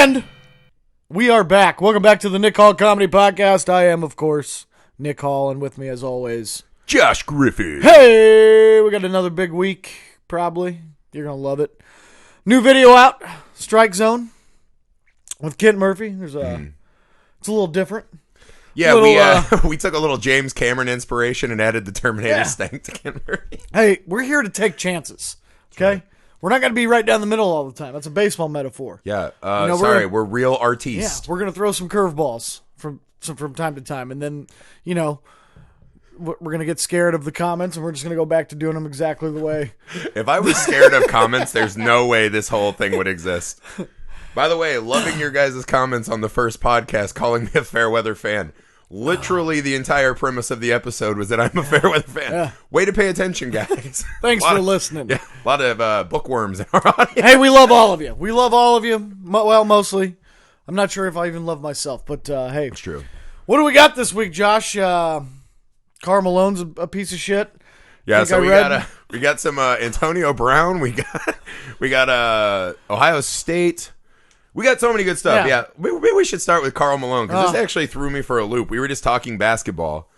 And we are back. Welcome back to the Nick Hall Comedy Podcast. I am, of course, Nick Hall, and with me, as always, Josh Griffey. Hey, we got another big week, probably. You're going to love it. New video out, Strike Zone, with Kent Murphy. It's a little different. Yeah, we took a little James Cameron inspiration and added the Terminator stank to Kent Murphy. Hey, we're here to take chances, okay? Right. We're not going to be right down the middle all the time. That's a baseball metaphor. Yeah, we're real artistes. Yeah, we're going to throw some curveballs from time to time, and then, we're going to get scared of the comments, and we're just going to go back to doing them exactly the way. If I was scared of comments, there's no way this whole thing would exist. By the way, loving your guys' comments on the first podcast, calling me a fair weather fan. Literally, the entire premise of the episode was that I'm a fair weather fan. Yeah. Way to pay attention, guys. Thanks for listening. Yeah, a lot of bookworms in our audience. Hey, we love all of you. We love all of you. Well, mostly. I'm not sure if I even love myself, but hey. It's true. What do we got this week, Josh? Karl Malone's a piece of shit. Yeah, so we got some Antonio Brown. We got Ohio State. We got so many good stuff. Yeah. Maybe we should start with Karl Malone, because this actually threw me for a loop. We were just talking basketball,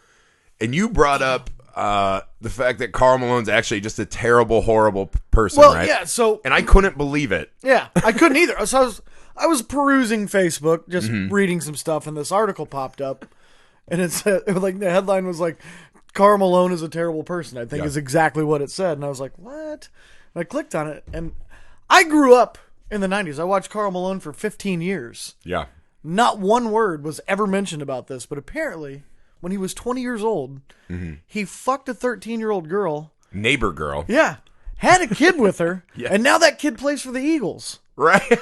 and you brought up the fact that Karl Malone's actually just a terrible, horrible person, right? Yeah, and I couldn't believe it. Yeah, I couldn't either. So I was perusing Facebook, just reading some stuff, and this article popped up, and it said, the headline was like, Karl Malone is a terrible person, I think is exactly what it said. And I was like, what? And I clicked on it, and I grew up in the 90s. I watched Karl Malone for 15 years. Yeah. Not one word was ever mentioned about this, but apparently, when he was 20 years old, he fucked a 13-year-old girl. Neighbor girl. Yeah. Had a kid with her, and now that kid plays for the Eagles. Right.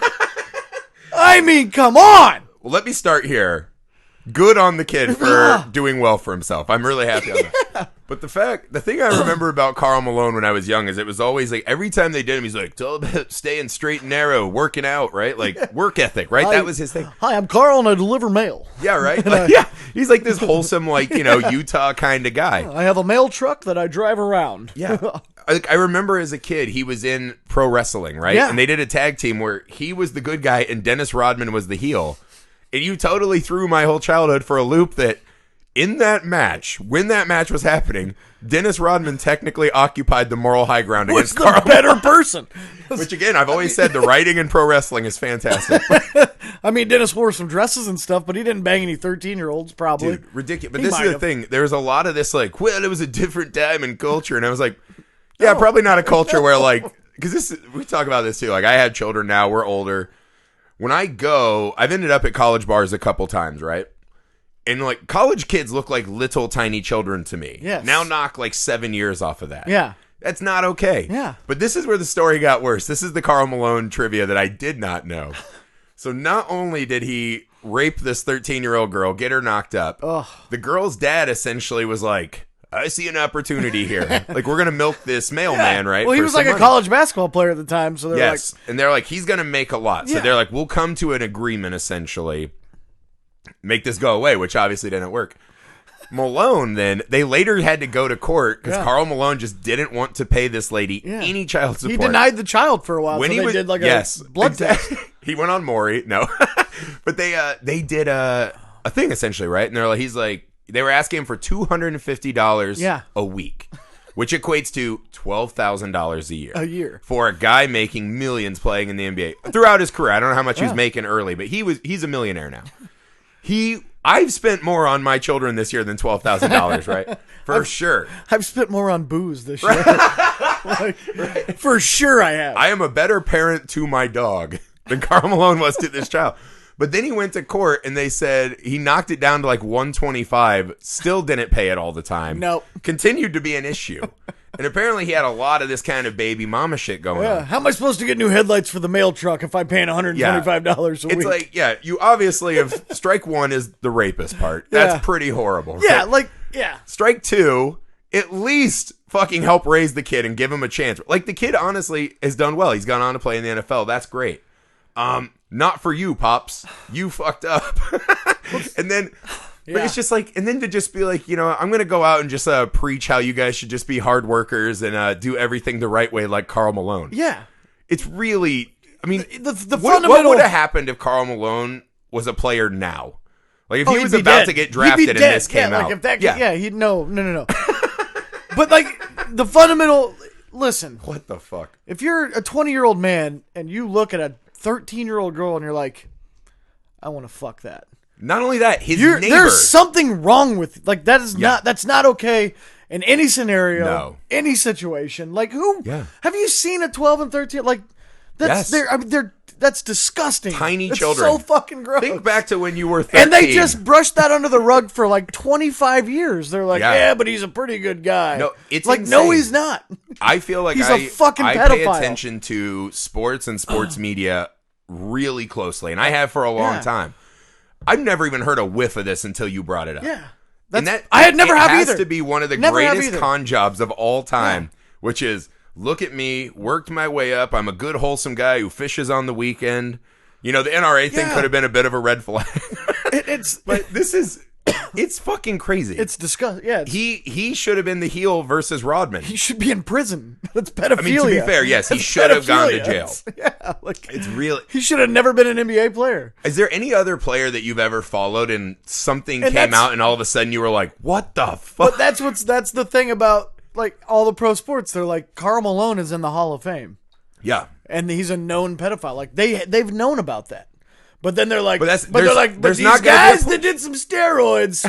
I mean, come on! Well, let me start here. Good on the kid for doing well for himself. I'm really happy on that. But the thing I remember about Karl Malone when I was young is it was always like every time they did him, he's like, it's all about staying straight and narrow, working out, right? Like work ethic, right? That was his thing. Hi, I'm Karl and I deliver mail. Yeah, right? Yeah. He's like this wholesome, Utah kind of guy. I have a mail truck that I drive around. Yeah. I remember as a kid, he was in pro wrestling, right? Yeah. And they did a tag team where he was the good guy and Dennis Rodman was the heel. And you totally threw my whole childhood for a loop that in that match, when that match was happening, Dennis Rodman technically occupied the moral high ground against Karl. The better person. Which, again, I've always said the writing in pro wrestling is fantastic. I mean, Dennis wore some dresses and stuff, but he didn't bang any 13-year-olds, probably. Dude, ridiculous. But this is the thing. There's a lot of this, it was a different time and culture. And I was like, probably not a culture where, because we talk about this too. I had children now. We're older. When I've ended up at college bars a couple times, right? And college kids look like little tiny children to me. Yes. Now knock 7 years off of that. Yeah. That's not okay. Yeah. But this is where the story got worse. This is the Karl Malone trivia that I did not know. So not only did he rape this 13-year-old girl, get her knocked up, the girl's dad essentially was like, I see an opportunity here. We're going to milk this mailman, right? Well, he was a college basketball player at the time. So they're and they're like, he's going to make a lot. So they're like, we'll come to an agreement, essentially. Make this go away, which obviously didn't work. Malone, then, they later had to go to court because Karl Malone just didn't want to pay this lady any child support. He denied the child for a while. When so he did a blood test. He went on Maury. No. But they did a thing, essentially, right? And they were asking him for $250 a week, which equates to $12,000 a year. A year. For a guy making millions playing in the NBA throughout his career. I don't know how much he was making early, but he's a millionaire now. I've spent more on my children this year than $12,000, right? For sure. I've spent more on booze this year. For sure I have. I am a better parent to my dog than Karl Malone was to this child. But then he went to court and they said he knocked it down to $125, still didn't pay it all the time. Nope. Continued to be an issue. And apparently he had a lot of this kind of baby mama shit going on. How am I supposed to get new headlights for the mail truck if I'm paying $125 a week? It's you obviously have strike one is the rapist part. That's pretty horrible. Right? Strike two, at least fucking help raise the kid and give him a chance. The kid honestly has done well. He's gone on to play in the NFL. That's great. Not for you, Pops. You fucked up. And then, but it's just and then to just be I'm going to go out and just preach how you guys should just be hard workers and do everything the right way like Karl Malone. Yeah. It's really, I mean, the fundamental. What would have happened if Karl Malone was a player now? Like if he was about to get drafted and this came out. Like if that, he'd no. But like the fundamental. Listen. What the fuck? If you're a 20-year-old man and you look at a 13-year-old girl and you're like, I want to fuck that. Not only that, his neighbor. There's something wrong with like that is not that's not okay in any scenario, any situation. Like who? Yeah. Have you seen a 12 and 13? Like that's that's disgusting. Tiny it's children. So fucking gross. Think back to when you were 13. And they just brushed that under the rug for like 25 years. They're like, yeah, but he's a pretty good guy. No, it's like, insane. no, he's not. I feel like he's a fucking pedophile. I pay attention to sports and sports media really closely, and I have for a long time. I've never even heard a whiff of this until you brought it up. Yeah. I had never have either. It has to be one of the greatest con jobs of all time, which is, look at me, worked my way up. I'm a good, wholesome guy who fishes on the weekend. You know, the NRA thing could have been a bit of a red flag. But this is, it's fucking crazy. It's disgusting. Yeah. He should have been the heel versus Rodman. He should be in prison. That's pedophilia. I mean, to be fair, yes, he should have gone to jail. It's really. He should have never been an NBA player. Is there any other player that you've ever followed and something came out and all of a sudden you were like, what the fuck? But that's the thing about like all the pro sports. They're like, Karl Malone is in the Hall of Fame. Yeah. And he's a known pedophile. Like they've known about that. But then they're like, but these not guys that did some steroids.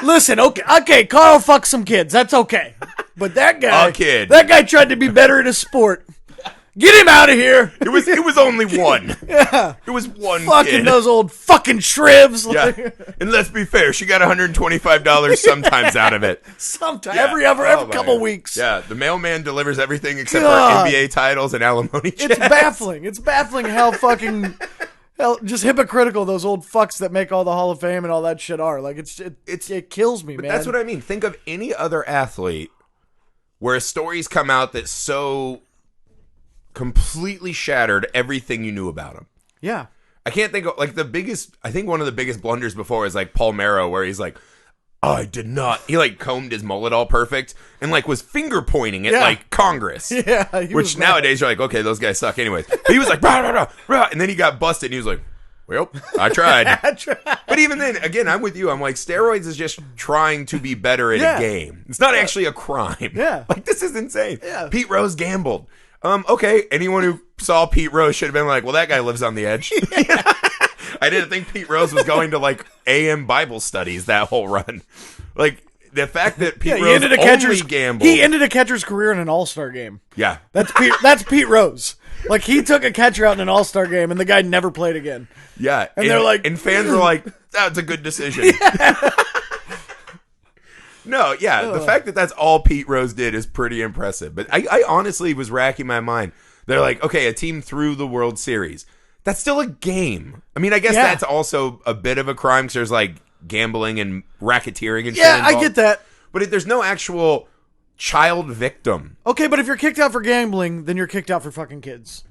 Listen, okay, Carl fucked some kids. That's okay. But that guy tried to be better at a sport. Get him out of here. It was only one. Yeah. It was one fucking kid. Those old fucking shrivs. Yeah. And let's be fair, she got $125 sometimes out of it. Sometimes. Every couple weeks. Yeah. The mailman delivers everything except for NBA titles and alimony checks. It's baffling. It's baffling how fucking just hypocritical those old fucks that make all the Hall of Fame and all that shit are. Like it kills me, man. That's what I mean. Think of any other athlete where stories come out that so completely shattered everything you knew about him. Yeah. I can't think of like I think one of the biggest blunders before is like Paul Mero, where he's like, I did not. He like combed his mullet all perfect and like was finger pointing at like Congress. Yeah. Which nowadays you're like, okay, those guys suck anyways. But he was like, rah, rah, rah, rah, and then he got busted and he was like, well, I tried. But even then, again, I'm with you. I'm like, steroids is just trying to be better at a game. It's not actually a crime. Yeah. Like, this is insane. Yeah. Pete Rose gambled. Okay, anyone who saw Pete Rose should have been like, well, that guy lives on the edge. I didn't think Pete Rose was going to like AM Bible studies that whole run. Like the fact that Pete Rose only gambled. He ended a catcher's career in an All-Star game. Yeah. That's Pete Rose. Like he took a catcher out in an All-Star game and the guy never played again. Yeah. And they're like, and fans were like, that's a good decision. Yeah. No, yeah. The fact that that's all Pete Rose did is pretty impressive. But I honestly was racking my mind. They're like, okay, a team threw the World Series. That's still a game. I mean, I guess that's also a bit of a crime because there's like gambling and racketeering and shit involved. I get that. But there's no actual child victim. Okay, but if you're kicked out for gambling, then you're kicked out for fucking kids.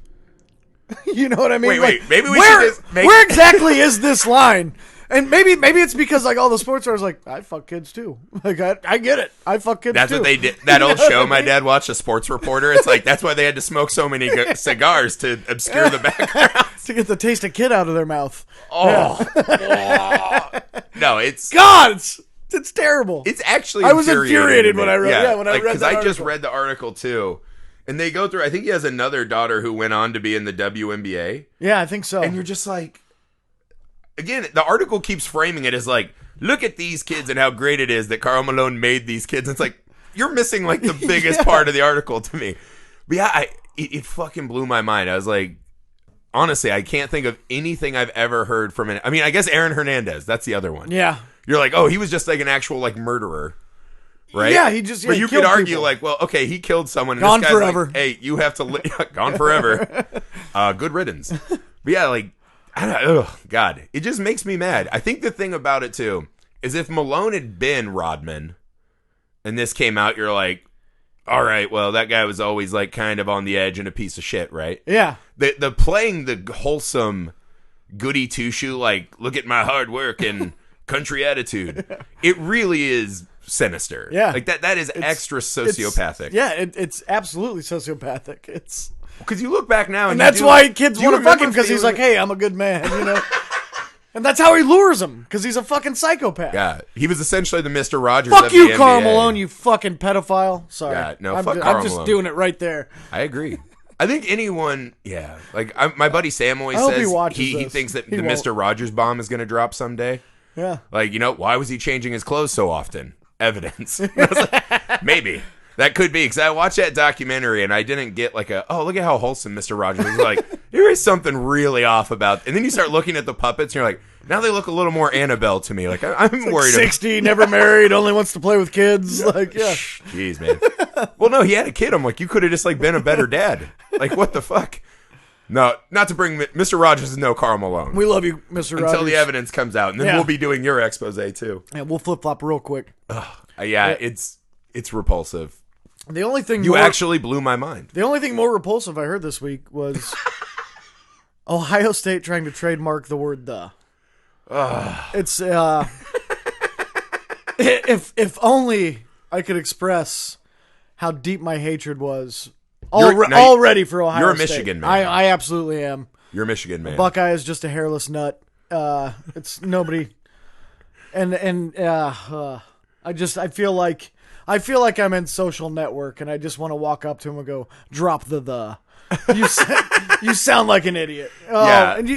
You know what I mean? Wait. Maybe we should just make... Where exactly is this line? And maybe it's because like all the sports stars like I fuck kids too. Like I get it. I fuck kids too. That's what they did. That old show my dad watched, A Sports Reporter. It's like that's why they had to smoke so many cigars to obscure the background to get the taste of kid out of their mouth. Oh, no! It's it's terrible. It's actually I was infuriated when I read. Yeah, when I read because I just read the article too, and they go through. I think he has another daughter who went on to be in the WNBA. Yeah, I think so. And you're just like. Again, the article keeps framing it as like, look at these kids and how great it is that Karl Malone made these kids. It's like, you're missing like the biggest part of the article to me. But yeah, it fucking blew my mind. I was like, honestly, I can't think of anything I've ever heard from it. I mean, I guess Aaron Hernandez, that's the other one. Yeah. You're like, oh, he was just like an actual like murderer. Right? Yeah, he just. But you could argue like, well, okay, he killed someone. And gone this guy's forever. Like, hey, you have to gone forever. Good riddance. But yeah, like. God, it just makes me mad. I think the thing about it too is if Malone had been Rodman and this came out, you're like, all right, well, that guy was always like kind of on the edge and a piece of shit, right? Yeah. The playing the wholesome goody two shoe, like, look at my hard work and country attitude. It really is sinister. Yeah. Like that is extra sociopathic. It's absolutely sociopathic. It's because you look back now and that's why kids want to fuck him, because he's like, hey, I'm a good man, you know. And that's how he lures them, because he's a fucking psychopath. Yeah, he was essentially the Mr. Rogers fuck of you, the Karl NBA. Malone, you fucking pedophile. Sorry. Yeah, no, I'm fuck just, Karl I'm just Malone. doing it right there. I agree. I think anyone, like my buddy Sam always I hope says he he thinks that He the won't. Mr. Rogers bomb is going to drop someday. Yeah. Like, why was he changing his clothes so often? Evidence. I was like, maybe. That could be, because I watched that documentary and I didn't get like look at how wholesome Mr. Rogers is. Like, there is something really off about. And then you start looking at the puppets and you're like, now they look a little more Annabelle to me. Like, I'm worried. 60, never married, only wants to play with kids. Like, yeah. Jeez, man. Well, no, he had a kid. I'm like, you could have just like been a better dad. Like, what the fuck? No, not to bring Mr. Rogers is no Karl Malone. We love you, Mr. Rogers. Until the evidence comes out, and then we'll be doing your expose too. Yeah, we'll flip flop real quick. It's repulsive. The only thing you actually blew my mind. The only thing more repulsive I heard this week was Ohio State trying to trademark the word "the." It's if only I could express how deep my hatred was already for Ohio State. You're a Michigan man. I absolutely am. You're a Michigan man. Buckeye is just a hairless nut. It's nobody, and I feel like I'm in Social Network, and I just want to walk up to him and go, "Drop the." You sound like an idiot. Yeah. And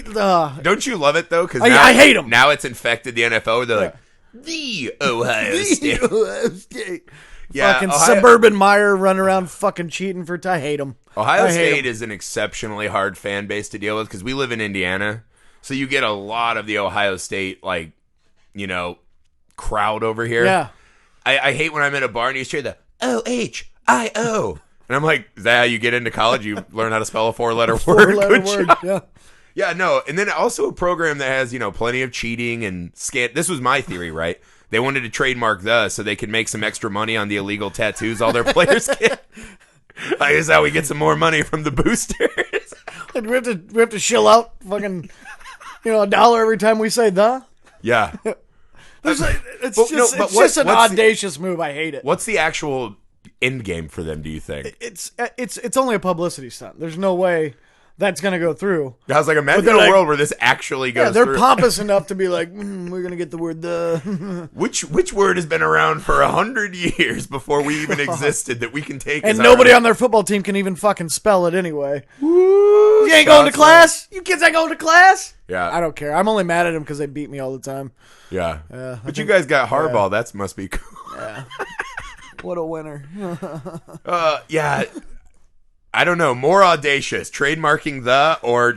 don't you love it though? Because I hate him. Now it's infected the NFL. They're like the Ohio State. Ohio State. Yeah, fucking suburban Meyer running around fucking cheating for. I hate him. Ohio State is an exceptionally hard fan base to deal with because we live in Indiana, so you get a lot of the Ohio State crowd over here. Yeah. I hate when I'm in a bar and you hear the OHIO. And I'm like, is that how you get into college? You learn how to spell a four-letter word? Four-letter word, yeah. Yeah, no. And then also a program that has, plenty of cheating and This was my theory, right? They wanted to trademark so they could make some extra money on the illegal tattoos all their players get. I guess how we get some more money from the boosters. Like we have to shill out fucking, $1 every time we say the. Yeah. It's just an audacious move. I hate it. What's the actual end game for them, do you think? It's only a publicity stunt. There's no way that's gonna go through. I was like, imagine a world where this actually goes through. They're pompous enough to be like, we're gonna get the word the. Which word has been around for 100 years before we even existed that we can take and nobody on their football team can even fucking spell it anyway. You ain't going to class? You kids ain't going to class? Yeah. I don't care. I'm only mad at them because they beat me all the time. Yeah. But you guys got Harbaugh. That must be cool. Yeah. What a winner. Yeah. I don't know. More audacious. Trademarking or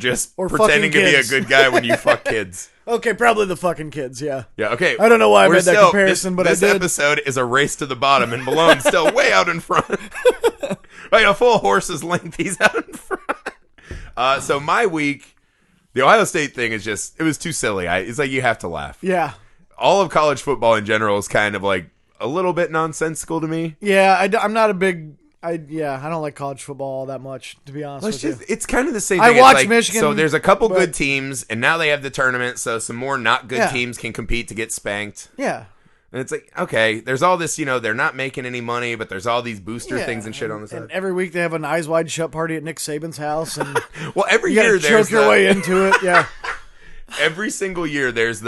pretending to be a good guy when you fuck kids. Okay, probably the fucking kids, yeah. Yeah, okay. I don't know why I made that comparison, but I did. This episode is a race to the bottom, and Malone's still way out in front. Like a full horse's length, he's out in front. So my week, the Ohio State thing is it was too silly. It's like you have to laugh. Yeah. All of college football in general is kind of like a little bit nonsensical to me. Yeah, I'm not a big... I don't like college football all that much, to be honest with you. It's kind of the same thing. I watch Michigan. So there's a couple good teams, and now they have the tournament, so some more not good teams can compete to get spanked. Yeah. And it's like, okay, there's all this, they're not making any money, but there's all these booster things and shit on the side. And every week they have an Eyes Wide Shut party at Nick Saban's house. And well, every you year there's choke your way into it, yeah. Every single year there's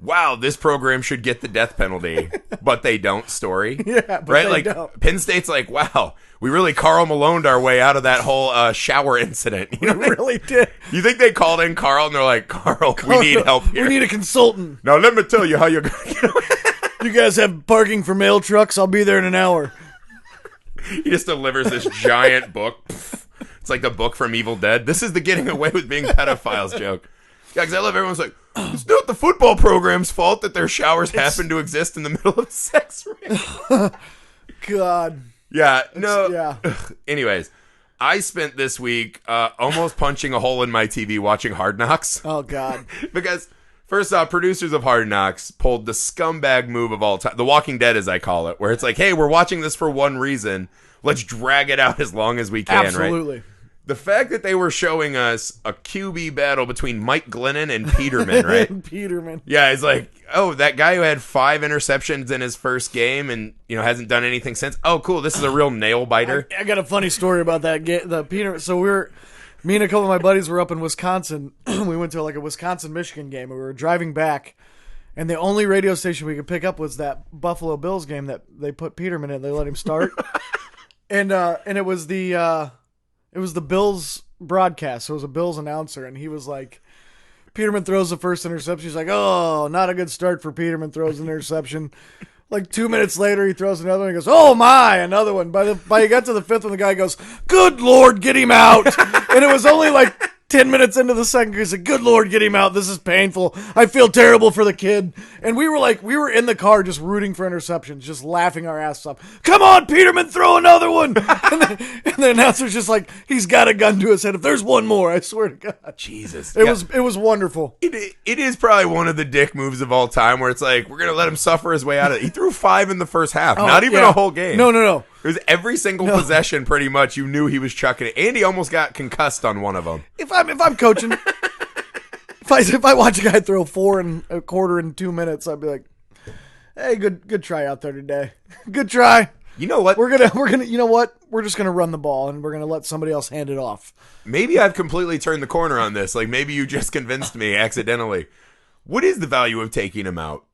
wow, this program should get the death penalty, but they don't story. Yeah, but right? They don't. Penn State's like, wow, we really Karl Maloned our way out of that whole shower incident. We really did. You think they called in Karl and they're like, Karl, we need help here. We need a consultant. Now let me tell you how you're going to get away. You guys have parking for mail trucks? I'll be there in an hour. He just delivers this giant book. It's like the book from Evil Dead. This is the getting away with being pedophiles joke. Yeah, because I love everyone's like, it's not the football program's fault that their showers happen to exist in the middle of a sex ring. God. Yeah, no. Yeah. Anyways, I spent this week almost punching a hole in my TV watching Hard Knocks. Oh, God. Because, first off, producers of Hard Knocks pulled the scumbag move of all time. The Walking Dead, as I call it, where it's like, hey, we're watching this for one reason. Let's drag it out as long as we can, Absolutely. right? The fact that they were showing us a QB battle between Mike Glennon and Peterman, right? Peterman. Yeah, it's like, oh, that guy who had 5 interceptions in his first game and, hasn't done anything since. Oh, cool. This is a real nail biter. I got a funny story about that game. The Peterman. So me and a couple of my buddies were up in Wisconsin. We went to like a Wisconsin-Michigan game, and we were driving back, and the only radio station we could pick up was that Buffalo Bills game that they put Peterman in. They let him start. and it was the Bills broadcast. So it was a Bills announcer, and he was like, Peterman throws the first interception. He's like, oh, not a good start for Peterman, throws an interception. Like 2 minutes later, he throws another one. He goes, oh my, another one. By he got to the 5th one, the guy goes, good Lord, get him out. And it was only like 10 minutes into the second. He said, good Lord, get him out. This is painful. I feel terrible for the kid. And we were in the car just rooting for interceptions, just laughing our asses off. Come on, Peterman, throw another one. And the announcer's just like, he's got a gun to his head. If there's one more, I swear to God. Jesus. It was wonderful. It is probably one of the dick moves of all time where it's like, we're going to let him suffer his way out of it. He threw 5 in the first half. Not even a whole game. No. It was every single possession, pretty much. You knew he was chucking it. And he almost got concussed on one of them. If I'm coaching, if I watch a guy throw 4 1/4 in 2 minutes, I'd be like, "Hey, good try out there today. Good try." You know what? We're gonna. You know what? We're just gonna run the ball and we're gonna let somebody else hand it off. Maybe I've completely turned the corner on this. Like maybe you just convinced me accidentally. What is the value of taking him out?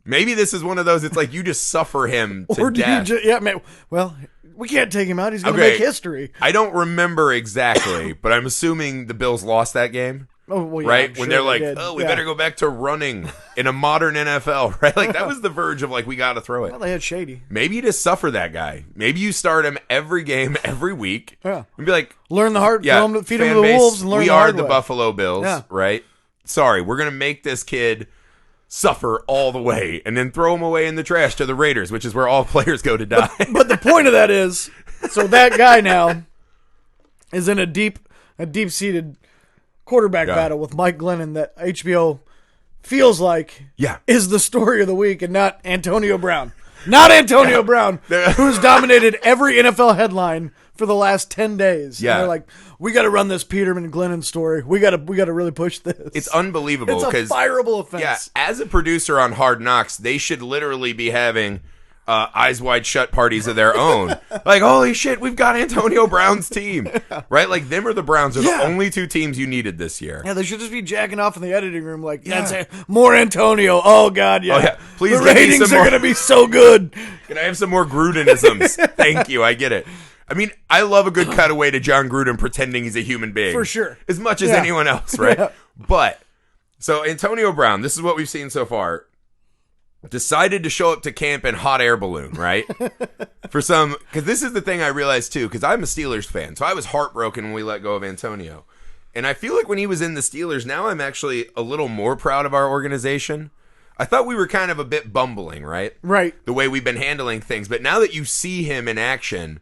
Maybe this is one of those, it's like you just suffer him to death. Well, we can't take him out. He's going to make history. I don't remember exactly, but I'm assuming the Bills lost that game. Oh, well, yeah, right? I'm When sure they're like, they did. better go back to running in a modern NFL, right? Like that was the verge of like, we got to throw it. Well, they had Shady. Maybe you just suffer that guy. Maybe you start him every game, every week. Yeah. And be like, learn the hard, feed him to the base, wolves and learn we the are hard the way. Buffalo Bills, right? Sorry, we're going to make this kid suffer all the way and then throw him away in the trash to the Raiders, which is where all players go to die. But the point of that is, so that guy now is in a deep-seated quarterback battle with Mike Glennon that HBO feels like is the story of the week and not Antonio Brown. Not Antonio Brown, who's dominated every NFL headline for the last 10 days. Yeah. And they're like, we got to run this Peterman Glennon story. We got to really push this. It's unbelievable. It's a fireable offense. Yeah, as a producer on Hard Knocks, they should literally be having eyes wide shut parties of their own. Like, holy shit, we've got Antonio Brown's team. Right? Like, them or the Browns are the only 2 teams you needed this year. Yeah, they should just be jacking off in the editing room like, more Antonio. Oh, God, yeah. Oh, yeah. Please the ratings are going to be so good. Can I have some more Grudenisms? Thank you. I get it. I mean, I love a good cutaway to John Gruden pretending he's a human being. For sure. As much as anyone else, right? Yeah. But, so Antonio Brown, this is what we've seen so far, decided to show up to camp in hot air balloon, right? Because this is the thing I realized too, because I'm a Steelers fan, so I was heartbroken when we let go of Antonio. And I feel like when he was in the Steelers, now I'm actually a little more proud of our organization. I thought we were kind of a bit bumbling, right? Right. The way we've been handling things. But now that you see him in action,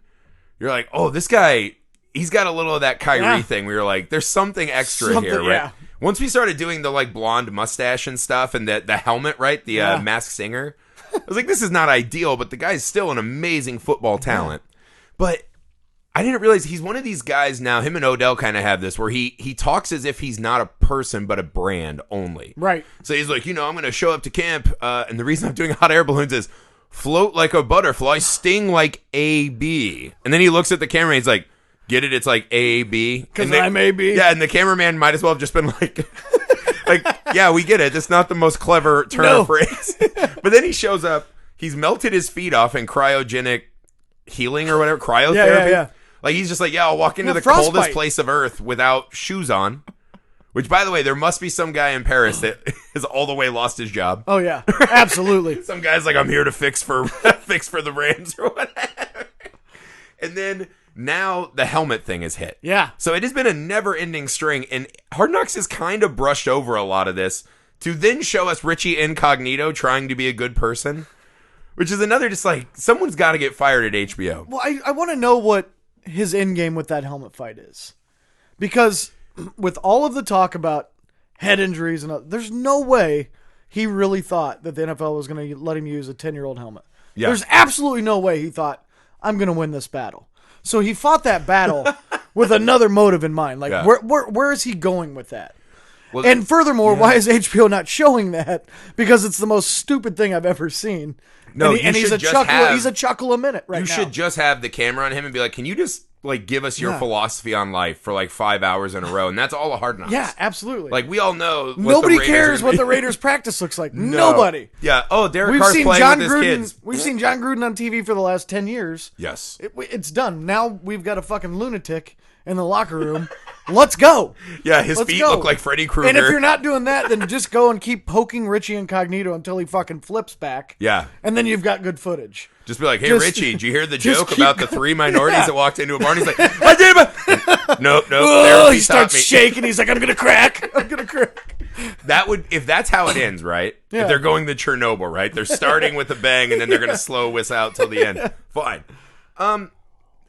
you're like, oh, this guy, he's got a little of that Kyrie thing where you're like, there's something extra here, right? Yeah. Once we started doing the like blonde mustache and stuff and the helmet, right? The Masked Singer. I was like, this is not ideal, but the guy's still an amazing football talent. But I didn't realize he's one of these guys now, him and Odell kind of have this, where he talks as if he's not a person, but a brand only. Right. So he's like, I'm going to show up to camp, and the reason I'm doing hot air balloons is float like a butterfly, sting like A-B. And then he looks at the camera and he's like, get it? It's like A-B. Because I'm A-B? Yeah, and the cameraman might as well have just been like, yeah, we get it. That's not the most clever turn of phrase. But then he shows up. He's melted his feet off in cryogenic healing or whatever, cryotherapy. Yeah. Like, he's just like, I'll walk into the frostbite. coldest place of Earth without shoes on. Which, by the way, there must be some guy in Paris that has all the way lost his job. Oh, yeah. Absolutely. Some guy's like, I'm here to fix for the Rams or whatever. And then now the helmet thing is hit. Yeah. So it has been a never-ending string, and Hard Knocks has kind of brushed over a lot of this to then show us Richie Incognito trying to be a good person, which is another just like, someone's got to get fired at HBO. Well, I want to know what his end game with that helmet fight is. Because with all of the talk about head injuries, and there's no way he really thought that the NFL was going to let him use a 10-year-old helmet. Yeah. There's absolutely no way he thought, I'm going to win this battle. So he fought that battle with another motive in mind. Like, where is he going with that? Well, and furthermore, why is HBO not showing that? Because it's the most stupid thing I've ever seen. No, and he's a chuckle a minute right now. You should just have the camera on him and be like, can you just like give us your philosophy on life for like 5 hours in a row? And that's all a Hard Knocks. Yeah, absolutely. Like we all know. Nobody cares what the Raiders practice looks like. No. Nobody. Yeah. Oh, Derek Carr's playing with his kids. We've seen John Gruden on TV for the last 10 years. Yes. It's done. Now we've got a fucking lunatic in the locker room. Let's go. Yeah, his feet look like Freddy Krueger. And if you're not doing that, then just go and keep poking Richie Incognito until he fucking flips back. Yeah. And then you've got good footage. Just be like, hey, Richie, did you hear the joke about the 3 minorities that walked into a bar? And he's like, I did it. Nope. He starts shaking. He's like, I'm going to crack. That would, if that's how it ends, right? Yeah. If they're going to Chernobyl, right? They're starting with a bang and then they're going to slow whistle out till the end. Fine.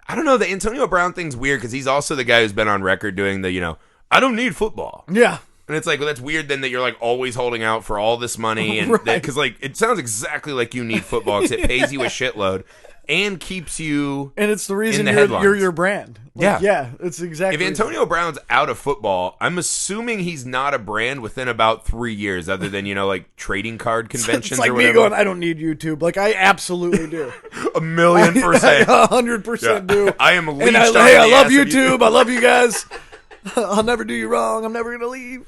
I don't know. The Antonio Brown thing's weird because he's also the guy who's been on record doing the, I don't need football. Yeah. And it's like, well, that's weird then that you're like always holding out for all this money. And because like, it sounds exactly like you need football because it pays you a shitload and keeps you and it's the reason you're your brand. Like, yeah, it's exactly. If Antonio Brown's out of football, I'm assuming he's not a brand within about 3 years, other than like trading card conventions. It's like or whatever. me going, I don't need YouTube. Like I absolutely do. 1,000,000%, 100% do. I am leached. I love YouTube. I love you guys. I'll never do you wrong. I'm never gonna leave.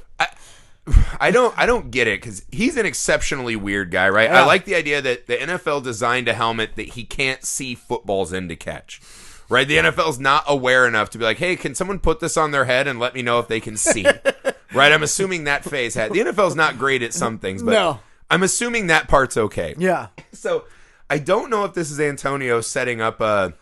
I don't get it because he's an exceptionally weird guy, right? Yeah. I like the idea that the NFL designed a helmet that he can't see footballs in to catch. Right? The NFL's not aware enough to be like, hey, can someone put this on their head and let me know if they can see? Right? I'm assuming that phase had. The NFL's not great at some things, but I'm assuming that part's okay. Yeah. So I don't know if this is Antonio setting up a,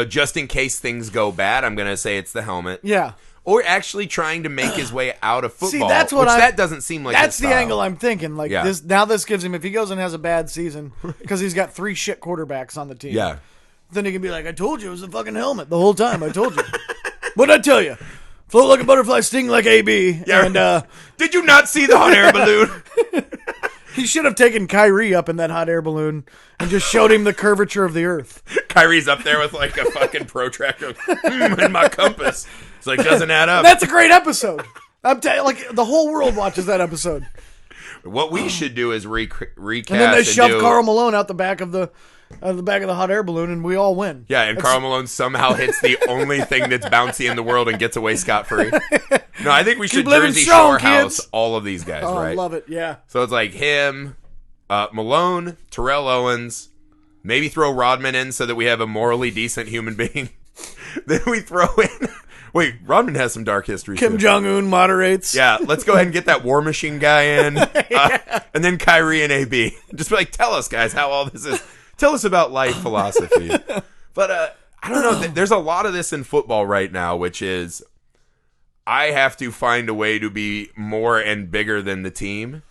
just in case things go bad, I'm going to say it's the helmet. Yeah. Or actually trying to make his way out of football. See, that's what that doesn't seem like that's the angle I'm thinking. Like this, now this gives him, if he goes and has a bad season, because he's got 3 shit quarterbacks on the team. Yeah. Then he can be like, I told you it was a fucking helmet the whole time. I told you. What'd I tell you? Float like a butterfly, sting like AB. Yeah. And did you not see the hot air balloon? He should have taken Kyrie up in that hot air balloon and just showed him the curvature of the earth. Kyrie's up there with like a fucking protractor and my compass. It's like, doesn't add up. That's a great episode. I'm like the whole world watches that episode. What we should do is recast. And then they shove Karl Malone out the back of the hot air balloon, and we all win. Yeah, and Karl Malone somehow hits the only thing that's bouncy in the world and gets away scot-free. No, I think we should Jersey Shore house all of these guys, right? I love it, yeah. So it's like him, Malone, Terrell Owens, maybe throw Rodman in so that we have a morally decent human being. Then we throw in... Wait, Rodman has some dark history. Kim Jong-un moderates. Yeah, let's go ahead and get that War Machine guy in. And then Kyrie and AB. Just be like, tell us, guys, how all this is... Tell us about life philosophy. But I don't know. There's a lot of this in football right now, which is I have to find a way to be more and bigger than the team.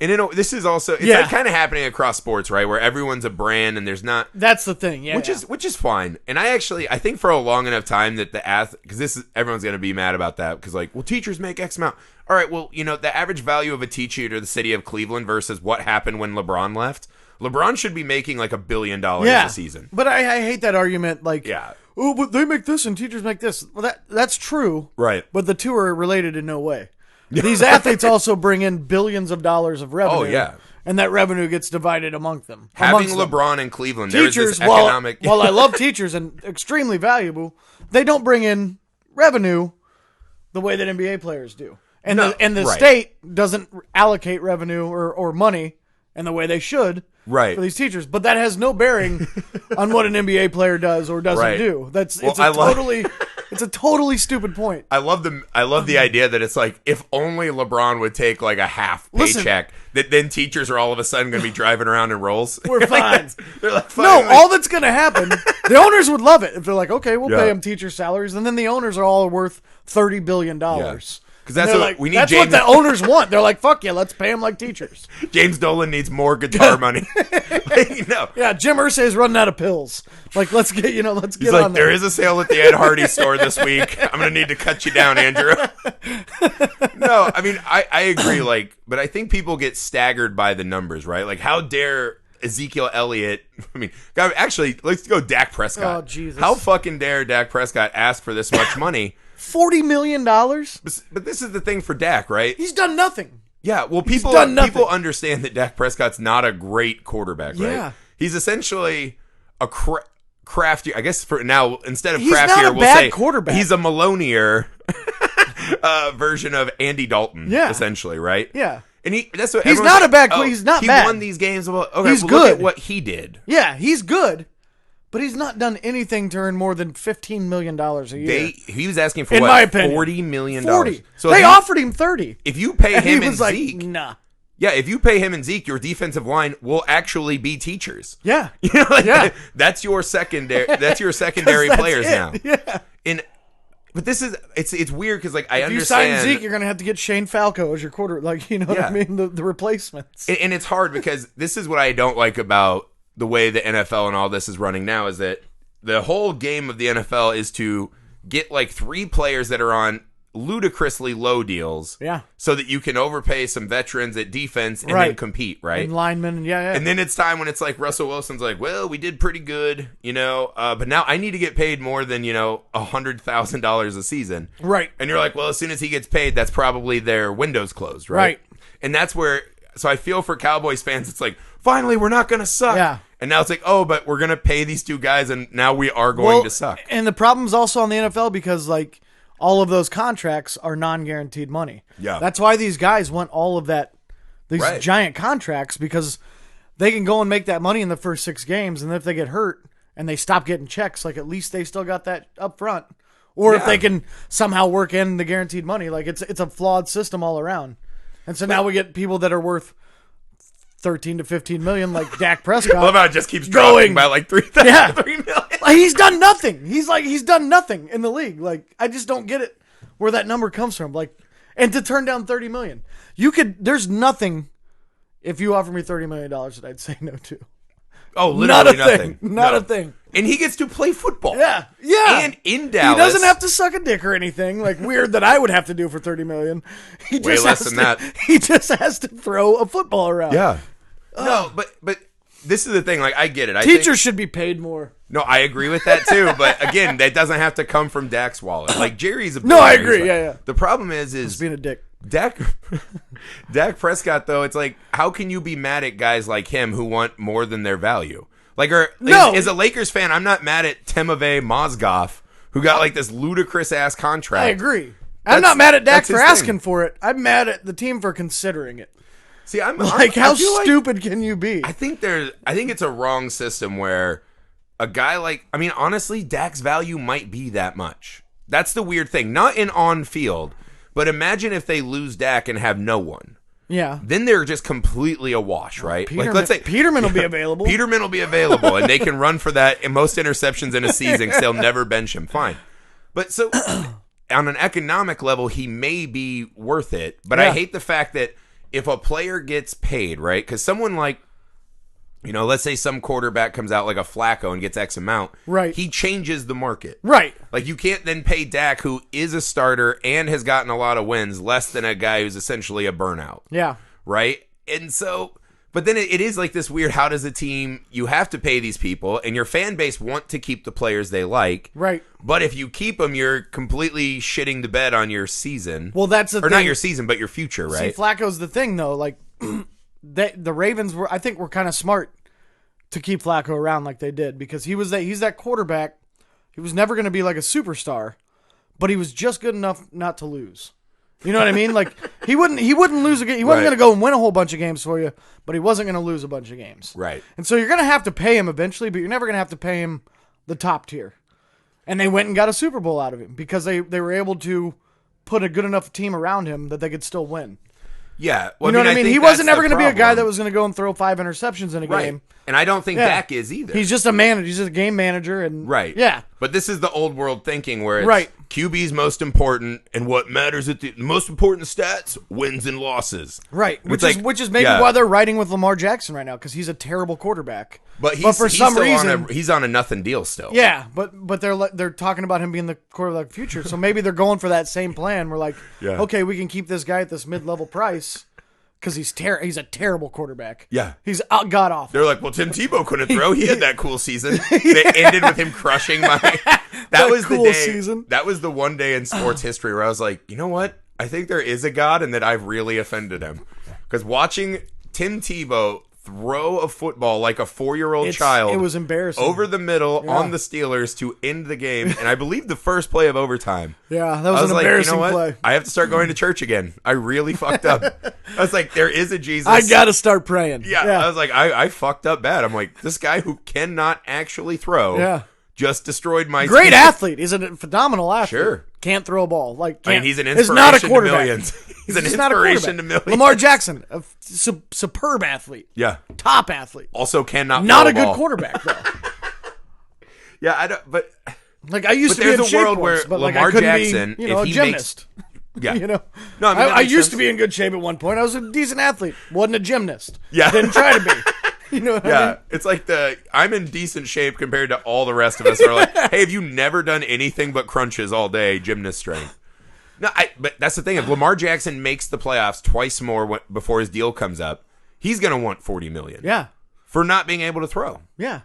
And this is also it's kind of happening across sports, right? Where everyone's a brand and there's not. That's the thing, yeah. Which is fine. And I think for a long enough time that because everyone's going to be mad about that because like, well, teachers make X amount. All right, well, the average value of a teacher to the city of Cleveland versus what happened when LeBron left. LeBron should be making like $1 billion a season. But I hate that argument. Like, oh, but they make this and teachers make this. Well, that's true. Right. But the two are related in no way. These athletes also bring in billions of dollars of revenue. Oh, yeah. And that revenue gets divided among them. Having LeBron in Cleveland, teachers, there's this economic... While I love teachers and extremely valuable, they don't bring in revenue the way that NBA players do. And the state doesn't allocate revenue or money in the way they should. Right. For these teachers, but that has no bearing on what an NBA player does or doesn't do. It's a totally stupid point. I love the idea that it's like if only LeBron would take like a half paycheck, that then teachers are all of a sudden going to be driving around in Rolls. We're fine. They're like, no, all that's going to happen. The owners would love it if they're like, okay, we'll pay them teacher salaries, and then the owners are all worth $30 billion. Yeah. Because that's what we need. That's what the owners want. They're like, "Fuck yeah, let's pay them like teachers." James Dolan needs more guitar money. Yeah, Jim Irsay is running out of pills. Like, let's get He's on like, there is a sale at the Ed Hardy store this week. I'm gonna need to cut you down, Andrew. No, I mean I agree. Like, but I think people get staggered by the numbers, right? Like, how dare Ezekiel Elliott. I mean, God, actually, let's go Dak Prescott. Oh, Jesus. How fucking dare Dak Prescott ask for this much money? $40 million? But this is the thing for Dak, right? He's done nothing. Yeah, well, people understand that Dak Prescott's not a great quarterback, right? Yeah. He's essentially a crafty, I guess for now, instead of he's craftier, not a we'll bad say quarterback. He's a Malonier version of Andy Dalton, essentially, right? Yeah. And that's what he's not a bad. He's not bad. He won these games. Well, okay, he's well, good. Look at what he did. Yeah, he's good, but he's not done anything to earn more than $15 million a year. He was asking for in my opinion, $40 million. 40. So they offered him 30. If you pay him and like, Zeke, nah. Yeah, if you pay him and Zeke, your defensive line will actually be teachers. Yeah, you know, like that's your secondary. That's your secondary players now. Yeah. But this is it's weird because I understand. If you sign Zeke, you're gonna have to get Shane Falco as your quarter. Like, you know what I mean? The replacements. And it's hard because this is what I don't like about the way the NFL and all this is running now is that the whole game of the NFL is to get like 3 players that are on ludicrously low deals, so that you can overpay some veterans at defense and then compete, right? And linemen, And then it's time when it's like Russell Wilson's like, well, we did pretty good, you know, but now I need to get paid more than, you know, $100,000 a season, right? And you're like, well, as soon as he gets paid, that's probably their windows closed, right? And that's where, so I feel for Cowboys fans, it's like, finally, we're not going to suck. Yeah. And now it's like, oh, but we're going to pay these 2 guys, and now we are going to suck. And the problem's also on the NFL because, like, all of those contracts are non-guaranteed money. Yeah. That's why these guys want all of that, these giant contracts, because they can go and make that money in the first 6 games, and if they get hurt and they stop getting checks, like, at least they still got that up front. Or if they can somehow work in the guaranteed money, like, it's a flawed system all around. And so now we get people that are worth 13 to 15 million, like Dak Prescott. I love how it just keeps dropping by like 3 million. He's done nothing. He's done nothing in the league. Like, I just don't get it where that number comes from. Like, and to turn down 30 million, there's nothing. If you offer me $30 million that I'd say no to. Oh, literally nothing. Not a thing. And he gets to play football. Yeah. And in Dallas, he doesn't have to suck a dick or anything like weird that I would have to do for $30 million. Way less than that. He just has to throw a football around. Yeah. No, but this is the thing. Like, I get it. Teachers should be paid more. No, I agree with that too. But again, that doesn't have to come from Dak's wallet. Like, Jerry's a no, I agree. Yeah. The problem is being a dick. Dak Prescott, though, it's like, how can you be mad at guys like him who want more than their value? Like, as a Lakers fan, I'm not mad at Timofey Mozgov, who got like this ludicrous ass contract. I agree. I'm not mad at Dak for asking for it. I'm mad at the team for considering it. See, I'm like, how stupid can you be? I think it's a wrong system where a guy like, I mean, honestly, Dak's value might be that much. That's the weird thing. Not in on field, but imagine if they lose Dak and have no one. Yeah. Then they're just completely awash, right? Like, let's say Peterman will be available. Peterman will be available, and they can run for that in most interceptions in a season because they'll never bench him. Fine. But so on an economic level, he may be worth it. But I hate the fact that if a player gets paid, right? Because someone like, you know, let's say some quarterback comes out like a Flacco and gets X amount. Right. He changes the market. Right. Like, you can't then pay Dak, who is a starter and has gotten a lot of wins, less than a guy who's essentially a burnout. Yeah. Right? And so, but then it is like this weird, how does a team, you have to pay these people, and your fan base want to keep the players they like. Right. But if you keep them, you're completely shitting the bed on your season. Well, that's the thing. Or not your season, but your future, right? See, Flacco's the thing, though. Like, the Ravens were kind of smart to keep Flacco around like they did, because he's that quarterback. He was never going to be like a superstar, but he was just good enough not to lose. You know what I mean? Like, he wouldn't lose a game. He wasn't going to go and win a whole bunch of games for you, but he wasn't going to lose a bunch of games. Right. And so you're going to have to pay him eventually, but you're never going to have to pay him the top tier. And they went and got a Super Bowl out of him because they were able to put a good enough team around him that they could still win. Yeah. Well, you know what I mean? He wasn't never going to be a guy that was going to go and throw 5 interceptions in a game. And I don't think Dak is either. He's just a manager. He's just a game manager. And right. Yeah. But this is the old world thinking where it's QB's most important, and what matters at the most important stats, wins and losses. Right. Which is maybe why they're riding with Lamar Jackson right now, because he's a terrible quarterback. But for some reason he's on a nothing deal still. Yeah, but they're talking about him being the quarterback of the future. So maybe they're going for that same plan. We're like, okay, we can keep this guy at this mid-level price, because he's a terrible quarterback. Yeah. He's god awful. They're like, well, Tim Tebow couldn't throw. He had that cool season. It ended with him crushing my... That was cool the day. Season. That was the one day in sports history where I was like, you know what? I think there is a God and that I've really offended him. Because watching Tim Tebow throw a football like a 4-year-old child. It was embarrassing. Over the middle on the Steelers to end the game. And I believe the first play of overtime. Yeah, that was an embarrassing play. I have to start going to church again. I really fucked up. I was like, there is a Jesus. I got to start praying. Yeah, I was like, I fucked up bad. I'm like, this guy who cannot actually throw just destroyed my great athlete. He's a phenomenal athlete. Sure. Can't throw a ball. Like, he's an inspiration to millions. He's an not inspiration to millions. Lamar Jackson, a superb athlete. Yeah. Top athlete. Also cannot not throw a good quarterback, though. Yeah, I don't, but... Like, I used to be in shape world where but Lamar I couldn't Jackson, be, a gymnast. Yeah. No, I used to be in good shape at one point. I was a decent athlete. Wasn't a gymnast. Yeah. Didn't try to be. You know what I mean? It's like I'm in decent shape compared to all the rest of us are like, hey, have you never done anything but crunches all day, gymnast strength? No, but that's the thing. If Lamar Jackson makes the playoffs twice more before his deal comes up, he's going to want $40 million. Yeah. For not being able to throw. Yeah.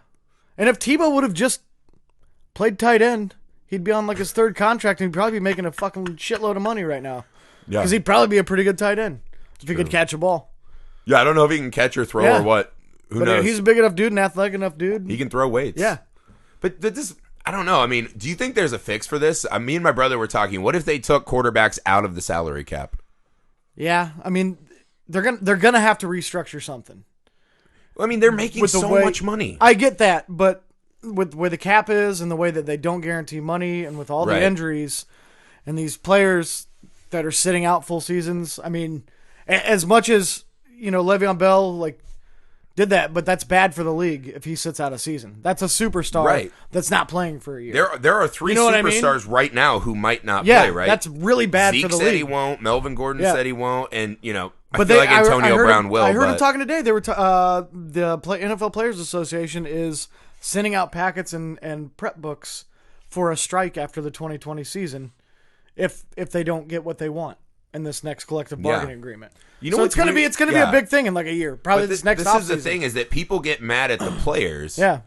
And if Tebow would have just played tight end, he'd be on like his third contract and he'd probably be making a fucking shitload of money right now. Yeah. Because he'd probably be a pretty good tight end if he could catch a ball. Yeah, I don't know if he can catch or throw or what. Who knows? He's a big enough dude, an athletic enough dude. He can throw weights. Yeah. But this, I don't know. I mean, do you think there's a fix for this? Me and my brother were talking. What if they took quarterbacks out of the salary cap? Yeah. I mean, they're gonna have to restructure something. I mean, they're making so much money. I get that, but with where the cap is and the way that they don't guarantee money and with all the injuries and these players that are sitting out full seasons, I mean, as much as, Le'Veon Bell, did that, but that's bad for the league if he sits out a season. That's a superstar that's not playing for a year. There are 3 superstars right now who might not play, right? That's really bad Zeke for the league. Zeke said he won't. Melvin Gordon said he won't. And, I feel like Antonio Brown will. I heard him talking today. They were the NFL Players Association is sending out packets and prep books for a strike after the 2020 season if they don't get what they want in this next collective bargaining agreement. So it's going to be a big thing in like a year. Probably this next offseason. This is the thing is that people get mad at the players. Yeah.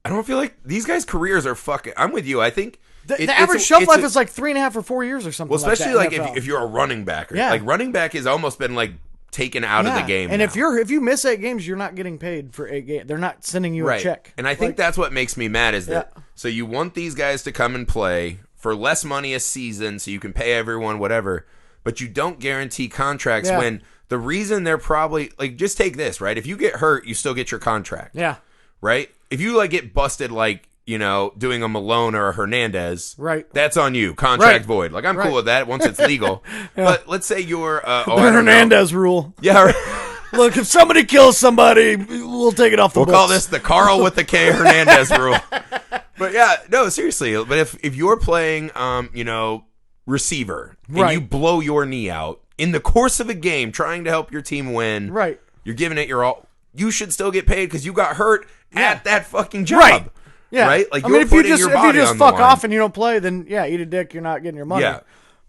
I don't feel like these guys' careers are fucking. I'm with you. I think the average shelf life is like 3.5 or 4 years or something. Well, especially if you're a running back. Like running back has almost been taken out of the game. And now. if you miss 8 games, you're not getting paid for 8 games. They're not sending you a check. And I think that's what makes me mad is that. So you want these guys to come and play for less money a season, so you can pay everyone whatever, but you don't guarantee contracts when. The reason they're probably just take this, right? If you get hurt, you still get your contract. Yeah. Right? If you get busted doing a Malone or a Hernandez, right? That's on you. Contract void. I'm cool with that once it's legal. But let's say you're the Hernandez rule. Yeah. Right. Look, if somebody kills somebody, we'll take it off the books. We'll call this the Carl with the K Hernandez rule. But yeah, no, seriously. But if you're playing receiver and you blow your knee out in the course of a game trying to help your team win, you're giving it your all, you should still get paid because you got hurt at that fucking job. Right. Yeah. Right? If you just fuck off and you don't play, then eat a dick, you're not getting your money. Yeah.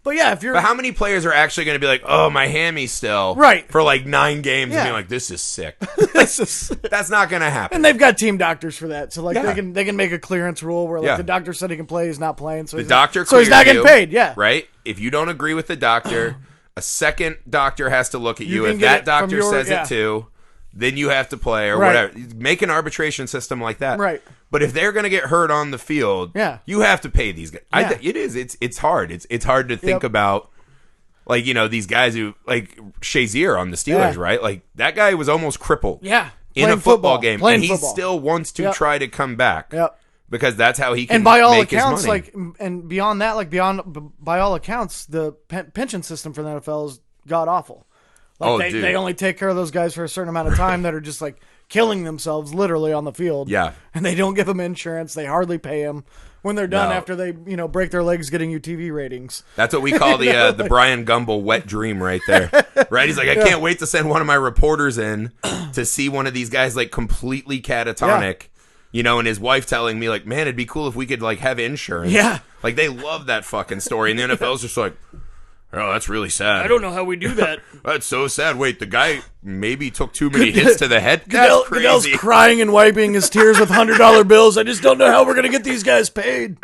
But But how many players are actually going to be like, oh, my hammy still for 9 games and be like, this is sick. That's not going to happen. And they've got team doctors for that. So they can make a clearance rule where the doctor said he can play, he's not playing, so he's not getting paid. Yeah. Right? If you don't agree with the doctor, a second doctor has to look at you. If that doctor says it too, then you have to play or whatever. Make an arbitration system like that. Right. But if they're going to get hurt on the field, you have to pay these guys. Yeah. It is. It's hard. It's hard to think about, these guys who, Shazier on the Steelers, right? That guy was almost crippled in a football game. And he still wants to try to come back. Yep. Because that's how he can and by all make accounts, his money. And beyond that, by all accounts, the pension system for the NFL is god awful. They only take care of those guys for a certain amount of time that are just killing themselves literally on the field. Yeah. And they don't give them insurance. They hardly pay them when they're done after they, break their legs getting you TV ratings. That's what we call the Brian Gumbel wet dream right there. Right? He's like, I can't wait to send one of my reporters in to see one of these guys completely catatonic. And his wife telling me man, it'd be cool if we could have insurance. Yeah. They love that fucking story. And the NFL's just Oh, that's really sad. I don't know how we do that. That's so sad. Wait, the guy maybe took too many hits to the head? That's crazy. Goodell's crying and wiping his tears with $100 bills. I just don't know how we're going to get these guys paid.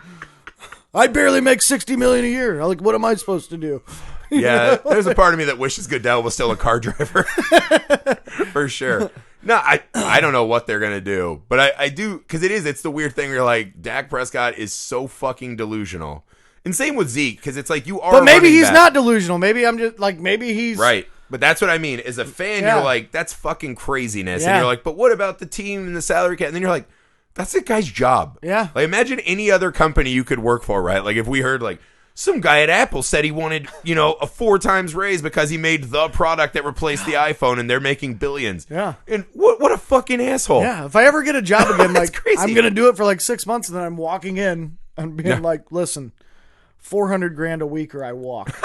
I barely make $60 million a year. Like, what am I supposed to do? Yeah, there's a part of me that wishes Goodell was still a car driver. For sure. No, I don't know what they're going to do. But I do, because it's the weird thing where you're like, Dak Prescott is so fucking delusional. And same with Zeke, because it's like you are. But maybe he's not delusional. Maybe I'm just like, maybe he's. Right. But that's what I mean. As a fan, you're like, that's fucking craziness. Yeah. And you're like, but what about the team and the salary cap? And then you're like, that's the guy's job. Yeah. Like, imagine any other company you could work for, right? Like, if we heard, like, some guy at Apple said he wanted, a 4 times raise because he made the product that replaced the iPhone and they're making billions. Yeah. And what a fucking asshole. Yeah. If I ever get a job again, like, crazy. I'm going to do it for like 6 months and then I'm walking in and being like, listen, $400,000 a week or I walk.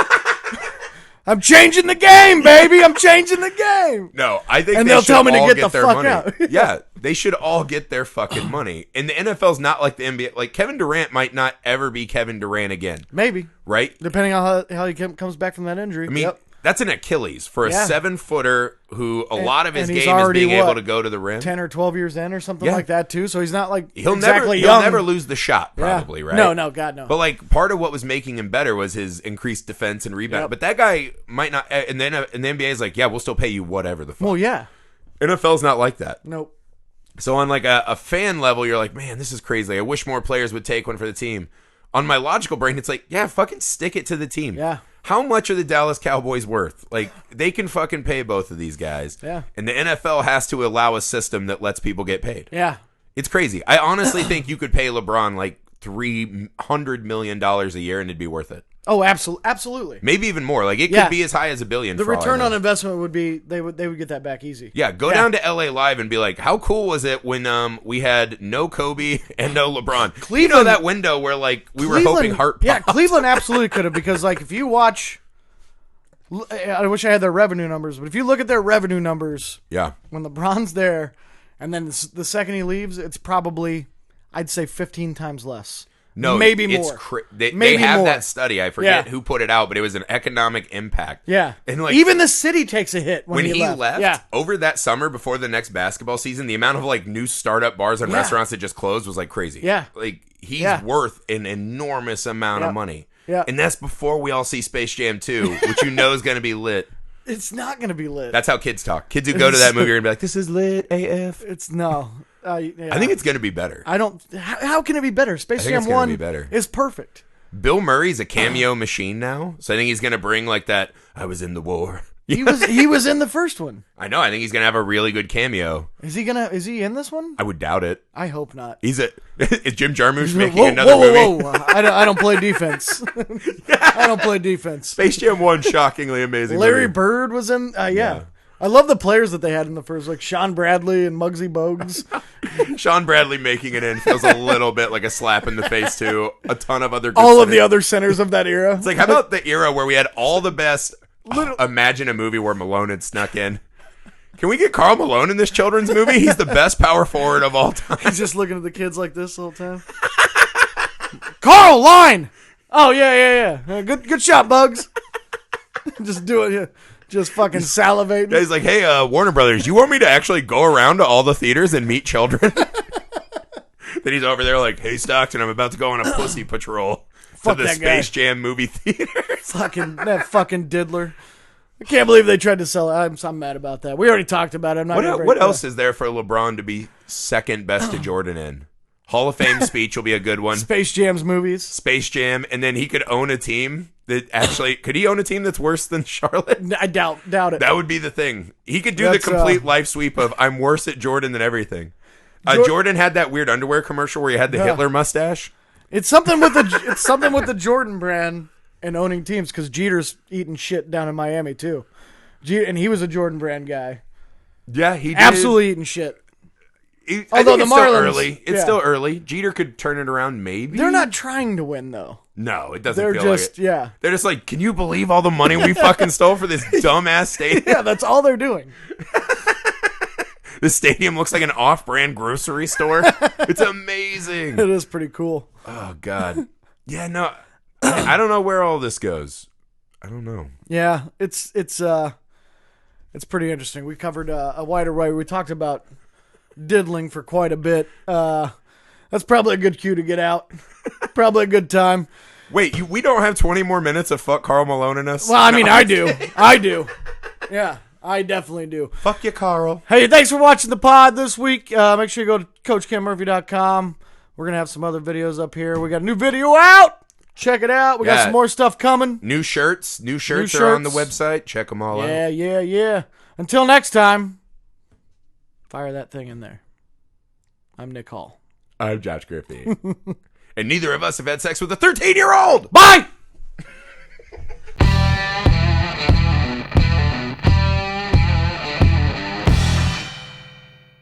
I'm changing the game, baby. I'm changing the game. No, I think and they'll tell me to get the fuck money. out. Yeah, they should all get their fucking money. And the NFL's not like the NBA. Like, Kevin Durant might not ever be Kevin Durant again. Maybe. Right? Depending on how he comes back from that injury. I mean, that's an Achilles for a 7-footer who a lot of his game is being able to go to the rim. 10 or 12 years in or something like that, too. So he's not like he'll exactly never, young. He'll never lose the shot, probably, right? No, God, no. But, like, part of what was making him better was his increased defense and rebound. Yep. But that guy might not. And then the NBA is like, yeah, we'll still pay you whatever the fuck. Well, yeah. NFL's not like that. Nope. So on, like, a fan level, you're like, man, this is crazy. I wish more players would take one for the team. On my logical brain, it's like, yeah, fucking stick it to the team. Yeah. How much are the Dallas Cowboys worth? Like, they can fucking pay both of these guys. Yeah. And the NFL has to allow a system that lets people get paid. Yeah. It's crazy. I honestly think you could pay LeBron like $300 million a year and it'd be worth it. Oh, absolutely. Maybe even more. Like, it could be as high as $1 billion. The return on investment would be they would get that back easy. Yeah, go down to LA Live and be like, how cool was it when we had no Kobe and no LeBron? Cleveland, that window where like we were hoping Hart popped. Yeah, Cleveland absolutely could have, because like if you watch, I wish I had their revenue numbers, but if you look at their revenue numbers, when LeBron's there, and then the second he leaves, it's probably, I'd say 15 times less. No, maybe more. They have that study. I forget who put it out, but it was an economic impact. Yeah, and like even the city takes a hit when he left. Yeah. Over that summer before the next basketball season, the amount of like new startup bars and restaurants that just closed was like crazy. Yeah, like he's worth an enormous amount of money. Yeah, and that's before we all see Space Jam 2, which you know is going to be lit. It's not going to be lit. That's how kids talk. Kids who go to that movie are going to be like, "This is lit AF." It's no. I think it's going to be better. I don't. How can it be better? Space Jam 1 is perfect. Bill Murray's a cameo machine now, so I think he's going to bring like that. I was in the war. He was in the first one. I know. I think he's going to have a really good cameo. Is he in this one? I would doubt it. I hope not. Is Jim Jarmusch making another movie? Whoa. I don't play defense. I don't play defense. Space Jam 1, shockingly amazing. Larry movie. Bird was in. Yeah. I love the players that they had in the first, like Sean Bradley and Muggsy Bogues. Sean Bradley making it in feels a little bit like a slap in the face to a ton of other. All of the other centers of that era. It's like, how about the era where we had all the best? Imagine a movie where Malone had snuck in. Can we get Karl Malone in this children's movie? He's the best power forward of all time. He's just looking at the kids like this the whole time. Karl, line! Oh, yeah. Good shot, Bugs. Just do it, yeah. Just fucking salivating. He's like, hey, Warner Brothers, you want me to actually go around to all the theaters and meet children? Then he's over there like, hey, Stockton, I'm about to go on a pussy patrol to the Space Jam movie theater. That fucking diddler. I can't believe they tried to sell it. I'm mad about that. We already talked about it. What else is there for LeBron to be second best to Jordan in? Hall of Fame speech will be a good one. Space Jam's movies. Space Jam, and then he could own a team that actually could he own a team that's worse than Charlotte? I doubt it. That would be the thing. He could do the complete life sweep of I'm worse at Jordan than everything. Jordan had that weird underwear commercial where he had the Hitler mustache. It's something with the Jordan brand and owning teams, because Jeter's eating shit down in Miami too, and he was a Jordan brand guy. Yeah, he did. Absolutely eating shit. Although the Marlins, it's still early. Jeter could turn it around, maybe. They're not trying to win, though. No, it doesn't. They're just They're just like, can you believe all the money we fucking stole for this dumbass stadium? Yeah, that's all they're doing. The stadium looks like an off-brand grocery store. It's amazing. It is pretty cool. Oh God. Yeah, no, I don't know where all this goes. I don't know. Yeah, it's pretty interesting. We covered a wide array. We talked about diddling for quite a bit. That's probably a good cue to get out. Probably a good time. Wait, we don't have 20 more minutes of fuck Karl Malone in us? Well, I mean, I do. I do. Yeah, I definitely do. Fuck you, Karl. Hey, thanks for watching the pod this week. Make sure you go to CoachKenMurphy.com. We're going to have some other videos up here. We got a new video out. Check it out. We got some more stuff coming. New shirts. New shirts are on the website. Check them all out. Yeah. Until next time, fire that thing in there. I'm Nick Hall. I'm Josh Griffey. And neither of us have had sex with a 13-year-old. Bye!